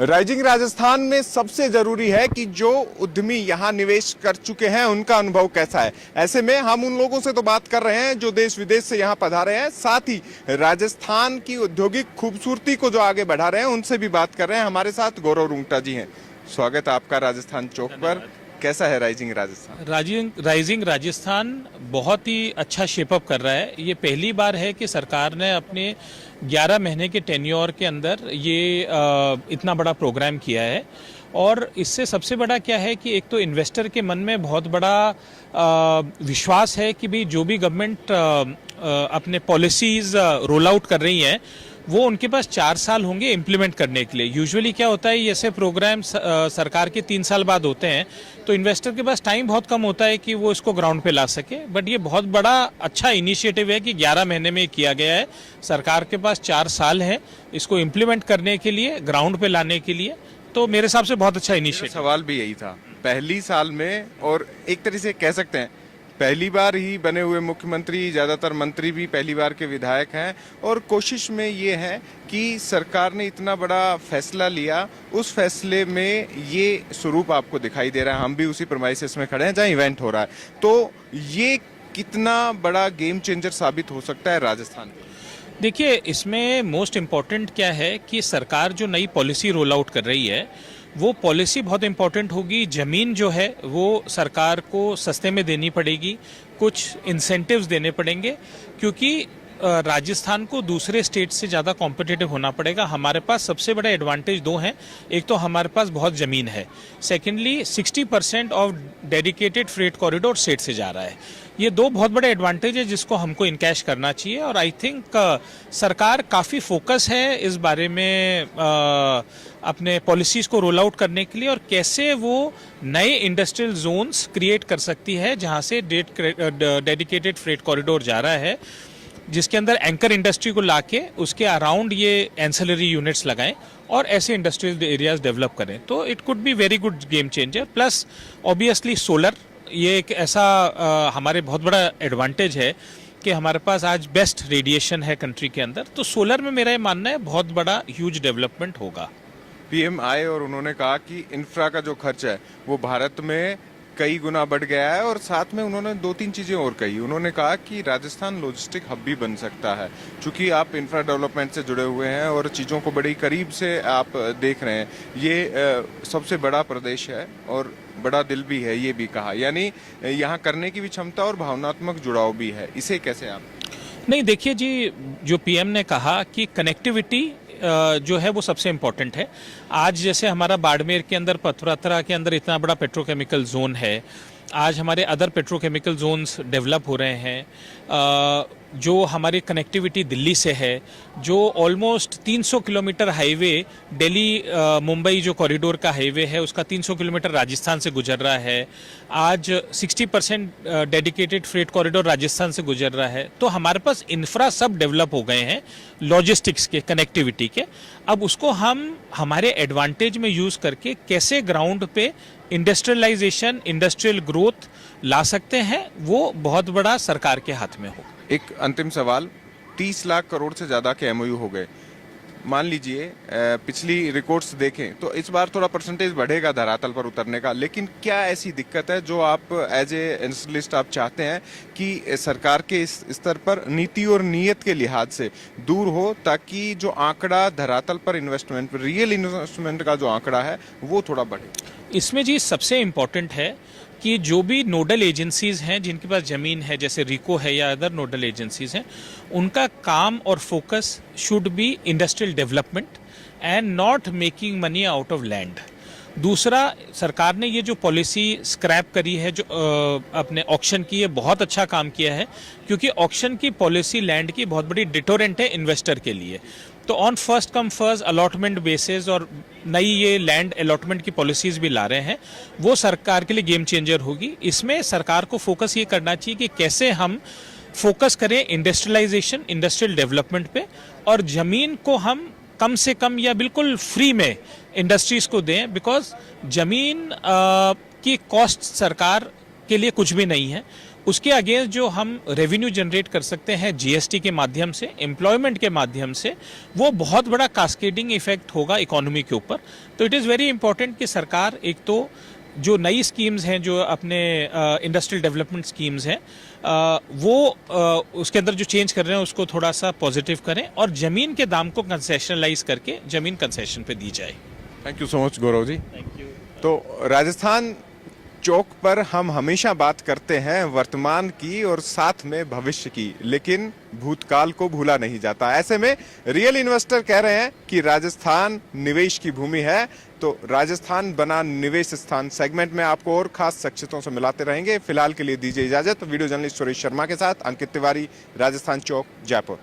Rising Rajasthan में सबसे जरूरी है कि जो उद्यमी यहाँ निवेश कर चुके हैं उनका अनुभव कैसा है। ऐसे में हम उन लोगों से तो बात कर रहे हैं जो देश विदेश से यहाँ पधारे हैं, साथ ही राजस्थान की औद्योगिक खूबसूरती को जो आगे बढ़ा रहे हैं उनसे भी बात कर रहे हैं। हमारे साथ गौरव रुंगटा जी हैं। स्वागत है आपका राजस्थान चौक पर। कैसा है राइजिंग राजस्थान? राइजिंग राजस्थान बहुत ही अच्छा शेपअप कर रहा है। ये पहली बार है कि सरकार ने अपने 11 महीने के टेन्योर के अंदर ये इतना बड़ा प्रोग्राम किया है। और इससे सबसे बड़ा क्या है कि एक तो इन्वेस्टर के मन में बहुत बड़ा विश्वास है कि भाई जो भी गवर्नमेंट अपने पॉलिसीज रोल आउट कर रही हैं वो उनके पास 4 साल होंगे इम्प्लीमेंट करने के लिए। यूजुअली क्या होता है, ऐसे प्रोग्राम सरकार के 3 साल बाद होते हैं तो इन्वेस्टर के पास टाइम बहुत कम होता है कि वो इसको ग्राउंड पे ला सके। बट ये बहुत बड़ा अच्छा इनिशिएटिव है कि 11 महीने में किया गया है। सरकार के पास 4 साल है इसको इम्प्लीमेंट करने के लिए, ग्राउंड पे लाने के लिए। तो मेरे हिसाब से बहुत अच्छा इनिशिएटिव। सवाल भी यही था, पहली साल में, और एक तरह से कह सकते हैं पहली बार ही बने हुए मुख्यमंत्री, ज्यादातर मंत्री भी पहली बार के विधायक हैं, और कोशिश में ये है कि सरकार ने इतना बड़ा फैसला लिया, उस फैसले में ये स्वरूप आपको दिखाई दे रहा है। हम भी उसी प्रेमाइसेस में खड़े हैं जहाँ इवेंट हो रहा है। तो ये कितना बड़ा गेम चेंजर साबित हो सकता है राजस्थान के? देखिए, इसमें मोस्ट इम्पॉर्टेंट क्या है कि सरकार जो नई पॉलिसी रोल आउट कर रही है वो पॉलिसी बहुत इंपॉर्टेंट होगी। ज़मीन जो है वो सरकार को सस्ते में देनी पड़ेगी, कुछ इंसेंटिव्स देने पड़ेंगे, क्योंकि राजस्थान को दूसरे स्टेट से ज़्यादा कॉम्पिटिटिव होना पड़ेगा। हमारे पास सबसे बड़ा एडवांटेज 2 हैं। एक तो हमारे पास बहुत ज़मीन है, secondly 60% of dedicated freight corridor state से जा रहा है। ये 2 बहुत बड़े एडवांटेज है जिसको हमको इनकैश करना चाहिए। और आई थिंक सरकार काफ़ी फोकस है इस बारे में अपने पॉलिसीज़ को रोल आउट करने के लिए, और कैसे वो नए इंडस्ट्रियल जोन्स क्रिएट कर सकती है जहाँ से डेडिकेटेड फ्रेट कॉरिडोर जा रहा है, जिसके अंदर एंकर इंडस्ट्री को लाके उसके अराउंड ये एंसिलरी यूनिट्स लगाएं और ऐसे इंडस्ट्रियल एरियाज डेवलप करें। तो it could be very good game changer. Plus obviously solar, ये एक ऐसा हमारे बहुत बड़ा एडवांटेज है कि हमारे पास आज बेस्ट रेडिएशन है कंट्री के अंदर। तो सोलर में मेरा ये मानना है बहुत बड़ा ह्यूज डेवलपमेंट होगा। पीएम आए और उन्होंने कहा कि इंफ्रा का जो खर्च है वो भारत में कई गुना बढ़ गया है, और साथ में उन्होंने 2-3 चीजें और कही। उन्होंने कहा कि राजस्थान लॉजिस्टिक हब भी बन सकता है, क्योंकि आप इंफ्रा डेवलपमेंट से जुड़े हुए हैं और चीजों को बड़ी करीब से आप देख रहे हैं। ये सबसे बड़ा प्रदेश है और बड़ा दिल भी है, ये भी कहा। यानी यहाँ करने की भी क्षमता और भावनात्मक जुड़ाव भी है। इसे कैसे आप? नहीं, देखिए जी, जो पीएम ने कहा कि कनेक्टिविटी जो है वो सबसे इम्पोर्टेंट है। आज जैसे हमारा बाड़मेर के अंदर, पथरातरा के अंदर इतना बड़ा पेट्रोकेमिकल जोन है, आज हमारे अदर पेट्रोकेमिकल जोन्स डेवलप हो रहे हैं। जो हमारी कनेक्टिविटी दिल्ली से है, जो almost 300 kilometre highway Delhi Mumbai जो कॉरिडोर का हाईवे है उसका 300 किलोमीटर राजस्थान से गुजर रहा है। आज 60% डेडिकेटेड फ्रेट कॉरिडोर राजस्थान से गुजर रहा है। तो हमारे पास इंफ्रा सब डेवलप हो गए हैं लॉजिस्टिक्स के, कनेक्टिविटी के। अब उसको हम हमारे एडवांटेज में यूज़ करके कैसे ग्राउंड पे इंडस्ट्रियलाइजेशन, इंडस्ट्रियल ग्रोथ ला सकते हैं, वो बहुत बड़ा सरकार के हाथ में हो। एक अंतिम सवाल, 30 लाख करोड़ से ज्यादा के एमओयू हो गए। मान लीजिए पिछली रिकॉर्ड्स देखें तो इस बार थोड़ा परसेंटेज बढ़ेगा धरातल पर उतरने का, लेकिन क्या ऐसी दिक्कत है जो आप एज ए इंडस्ट्रियलिस्ट आप चाहते हैं कि सरकार के इस स्तर पर नीति और नीयत के लिहाज से दूर हो, ताकि जो आंकड़ा धरातल पर इन्वेस्टमेंट, रियल इन्वेस्टमेंट का जो आंकड़ा है वो थोड़ा बढ़े? इसमें जी सबसे इम्पोर्टेंट है कि जो भी नोडल एजेंसीज हैं जिनके पास ज़मीन है, जैसे रिको है या अदर नोडल एजेंसीज हैं, उनका काम और focus should be industrial development and not making money out of land. दूसरा, सरकार ने ये जो पॉलिसी स्क्रैप करी है, जो अपने ऑक्शन की, ये बहुत अच्छा काम किया है, क्योंकि ऑक्शन की पॉलिसी लैंड की बहुत बड़ी डिटोरेंट है इन्वेस्टर के लिए। तो on first come first allotment basis और नई ये लैंड अलॉटमेंट की पॉलिसीज भी ला रहे हैं, वो सरकार के लिए गेम चेंजर होगी। इसमें सरकार को फोकस ये करना चाहिए कि कैसे हम फोकस करें इंडस्ट्रियलाइजेशन, इंडस्ट्रियल डेवलपमेंट पे, और ज़मीन को हम कम से कम या बिल्कुल फ्री में इंडस्ट्रीज को दें। बिकॉज ज़मीन की कॉस्ट सरकार के लिए कुछ भी नहीं है, उसके अगेंस्ट जो हम रेवेन्यू जनरेट कर सकते हैं जीएसटी के माध्यम से, एम्प्लॉयमेंट के माध्यम से, वो बहुत बड़ा कास्केडिंग इफेक्ट होगा इकोनॉमी के ऊपर। तो इट इज़ वेरी इंपॉर्टेंट कि सरकार एक तो जो नई स्कीम्स हैं, जो अपने इंडस्ट्रियल डेवलपमेंट स्कीम्स हैं, उसके अंदर जो चेंज कर रहे हैं उसको थोड़ा सा पॉजिटिव करें और जमीन के दाम को कंसेशनलाइज करके जमीन कंसेशन पे दी जाए। Thank you so much Gaurav ji. Thank you. तो राजस्थान चौक पर हम हमेशा बात करते हैं वर्तमान की और साथ में भविष्य की, लेकिन भूतकाल को भूला नहीं जाता। ऐसे में रियल इन्वेस्टर कह रहे हैं कि राजस्थान निवेश की भूमि है। तो राजस्थान बना निवेश स्थान सेगमेंट में आपको और खास शख्सियतों से मिलाते रहेंगे। फिलहाल के लिए दीजिए इजाजत। वीडियो जर्नलिस्ट सुरेश शर्मा के साथ अंकित तिवारी, राजस्थान चौक, जयपुर।